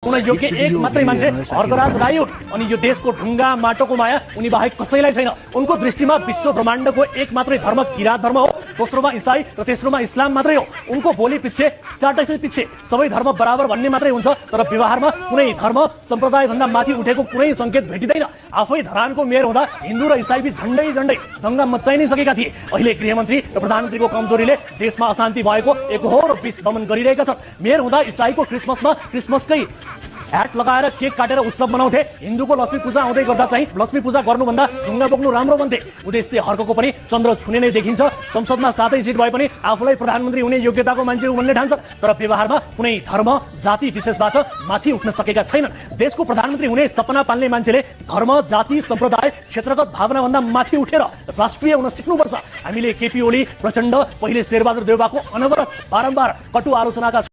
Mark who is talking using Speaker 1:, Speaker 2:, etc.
Speaker 1: उनी योग्य एक मात्रै मान्छे हर्कराज राई हुन् अनि यो देशको ढुङ्गा माटोको माया उनी बाहेक कसैलाई छैन। उनको दृष्टिमा विश्व ब्रह्माण्डको एक मात्रै धर्म किरात धर्म हो, दोस्रोमा इसाई र तेस्रोमा इस्लाम मात्रै हो। उनको बोली पछि स्ट्याटस पछि सबै धर्म बराबर भन्ने मात्रै हुन्छ, तर व्यवहारमा कुनै धर्म सम्प्रदाय भन्दा माथि उठेको कुनै संकेत भेटिँदैन। आफै धरानको मेयर हुँदा हिन्दू र इसाई बीच झण्डै दंगा मच्चाइ नै सकेका थिए। अहिले गृहमन्त्री र प्रधानमन्त्रीको कमजोरीले देशमा अशान्ति भएको एकहोरो विष भ्रमण गरिरहेका छन्। मेयर हुँदा इसाईको क्रिसमसकै ह्याट लगाएर केक काटेर उत्सव मनाउँथे। हिन्दूको लक्ष्मी पूजा आउँदै गर्दा चाहिँ लक्ष्मी पूजा गर्नुभन्दा ढुङ्गा बोक्नु राम्रो भन्थे। उद्देश्य हर्कको पनि चन्द्र छुने नै देखिन्छ। संसदमा 7 सिट भए पनि आफूलाई प्रधानमन्त्री हुने योग्यताको मान्छे भन्ने ठान्छ, तर व्यवहारमा कुनै धर्म जाति विशेषबाट माथि उठ्न सकेका छैनन्। देशको प्रधानमन्त्री हुने सपना पाल्ने मान्छेले धर्म जाति सम्प्रदाय क्षेत्रगत भावना भन्दा माथि उठेर राष्ट्रिय हुन सिक्नुपर्छ। हामीले केपी ओली प्रचण्ड पहिले शेरबहादुर देउवाको अनवरत बारम्बार कटु आलोचनाका